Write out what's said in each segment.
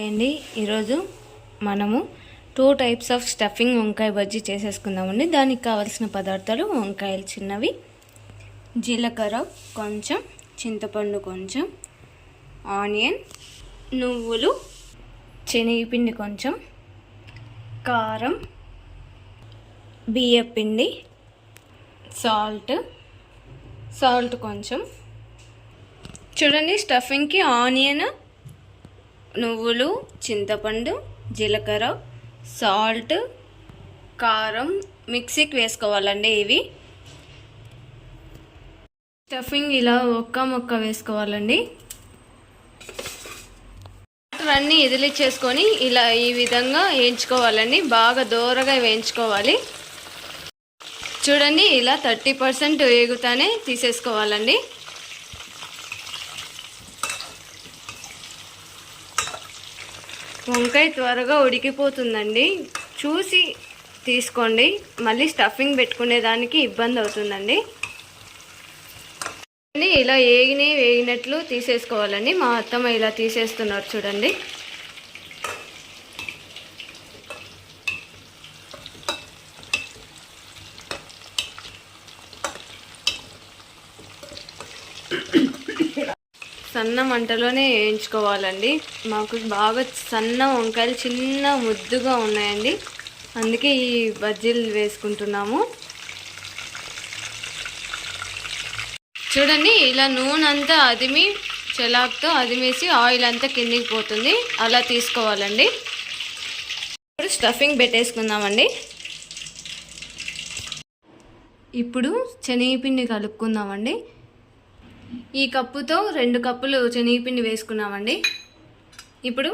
అండి ఈరోజు మనము 2 టైప్స్ ఆఫ్ స్టఫింగ్ వంకాయ బజ్జీ చేసేసుకుందామండి. దానికి కావాల్సిన పదార్థాలు: వంకాయలు చిన్నవి, జీలకర్ర కొంచెం, చింతపండు కొంచెం, ఆనియన్, నువ్వులు, శనగపిండి కొంచెం, కారం, బియ్యపిండి, సాల్ట్ కొంచెం. చూడండి, స్టఫింగ్కి ఆనియన్, నువ్వులు, చింతపండు, జీలకర్ర, సాల్ట్, కారం మిక్సీకి వేసుకోవాలండి. ఇవి స్టఫింగ్ ఇలా ఒక్క వేసుకోవాలండి. అన్నీ ఇదిలిచ్చేసుకొని ఇలా ఈ విధంగా వేయించుకోవాలండి. బాగా దోరగా వేయించుకోవాలి. చూడండి, ఇలా 30% వేగుతానే తీసేసుకోవాలండి. వంకాయ త్వరగా ఉడికిపోతుందండి, చూసి తీసుకోండి. మళ్ళీ స్టఫింగ్ పెట్టుకునే దానికి ఇబ్బంది అవుతుందండి. ఇలా వేగినట్లు తీసేసుకోవాలండి. మా అత్తమ్మ ఇలా తీసేస్తున్నారు చూడండి. సన్న మంటలోనే వేయించుకోవాలండి. మాకు బాగా సన్న వంకాయలు చిన్న ముద్దుగా ఉన్నాయండి, అందుకే ఈ బజ్జీలు వేసుకుంటున్నాము. చూడండి, ఇలా నూనె అంతా అదిమి చెలాక్తో అదిమేసి ఆయిల్ అంతా కిందికి పోతుంది, అలా తీసుకోవాలండి. ఇప్పుడు స్టఫింగ్ పెట్టేసుకుందామండి. ఇప్పుడు శనగపిండి కలుపుకుందామండి. ఈ కప్పుతో 2 కప్పులు శనగపిండి వేసుకున్నామండి. ఇప్పుడు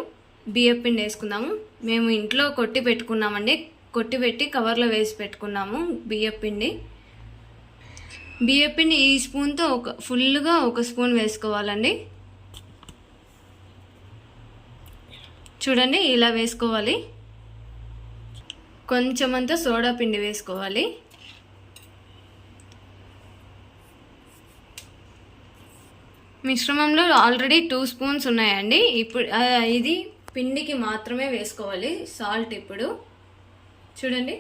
బియ్యపిండి వేసుకుందాము. మేము ఇంట్లో కొట్టి పెట్టుకున్నామండి, కొట్టి పెట్టి కవర్లో వేసి పెట్టుకున్నాము బియ్యపిండి. ఈ స్పూన్తో ఫుల్గా 1 స్పూన్ వేసుకోవాలండి. చూడండి, ఇలా వేసుకోవాలి. కొంచెం అంతా సోడా పిండి వేసుకోవాలి. మిశ్రమంలో ఆల్రెడీ 2 స్పూన్స్ ఉన్నాయండి. ఇప్పుడు ఇది పిండికి మాత్రమే వేసుకోవాలి సాల్ట్. ఇప్పుడు చూడండి,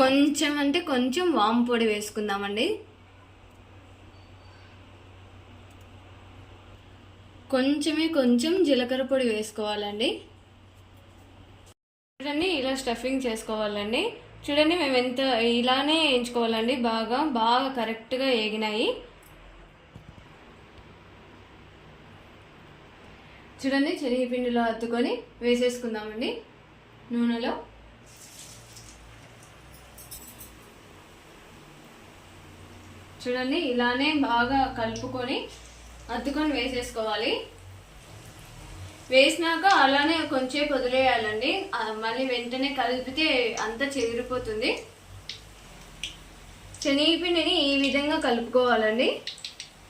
కొంచెం అంటే కొంచెం వాము పొడి వేసుకుందామండి. కొంచెం జీలకర్ర పొడి వేసుకోవాలండి. చూడండి, ఇలా స్టఫింగ్ చేసుకోవాలండి. చూడండి, మేము ఎంత ఇలానే వేయించుకోవాలండి. బాగా కరెక్ట్గా వేగినాయి. చూడండి, శనగపిండిలో అద్దుకొని వేసేసుకుందామండి నూనెలో. చూడండి, ఇలానే బాగా కలుపుకొని అద్దుకొని వేసేసుకోవాలి. వేసినాక అలానే కొంచెం వదిలేయాలండి. మళ్ళీ వెంటనే కలిపితే అంతా చెదిరిపోతుంది. శనగపిండిని ఈ విధంగా కలుపుకోవాలండి.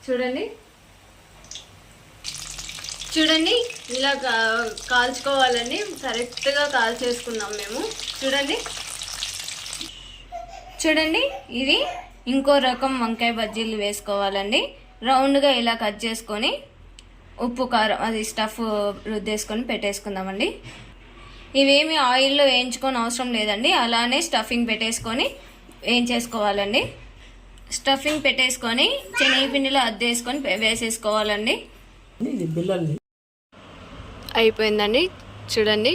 చూడండి, ఇలా కాల్చుకోవాలండి. కరెక్ట్గా కాల్చేసుకున్నాం మేము. చూడండి, ఇది ఇంకో రకం వంకాయ బజ్జీలు వేసుకోవాలండి. రౌండ్గా ఇలా కట్ చేసుకొని ఉప్పు కారం అది స్టఫ్ రుద్దేసుకొని పెట్టేసుకుందామండి. ఇవేమి ఆయిల్లో వేయించుకొని అవసరం లేదండి, అలానే స్టఫింగ్ పెట్టేసుకొని వేయించేసుకోవాలండి. స్టఫింగ్ పెట్టేసుకొని శనగపిండిలో అద్దేసుకొని వేసేసుకోవాలండి. అయిపోయిందండి. చూడండి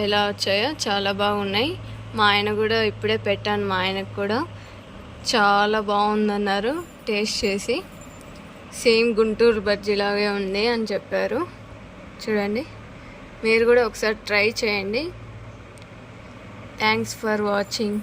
ఎలా వచ్చాయో, చాలా బాగున్నాయి. మా ఆయన కూడా ఇప్పుడే పెట్టాను, మా ఆయనకు కూడా చాలా బాగుందన్నారు. టేస్ట్ చేసి సేమ్ గుంటూరు బజ్జీలాగే ఉంది అని చెప్పారు. చూడండి, మీరు కూడా ఒకసారి ట్రై చేయండి. Thanks for watching.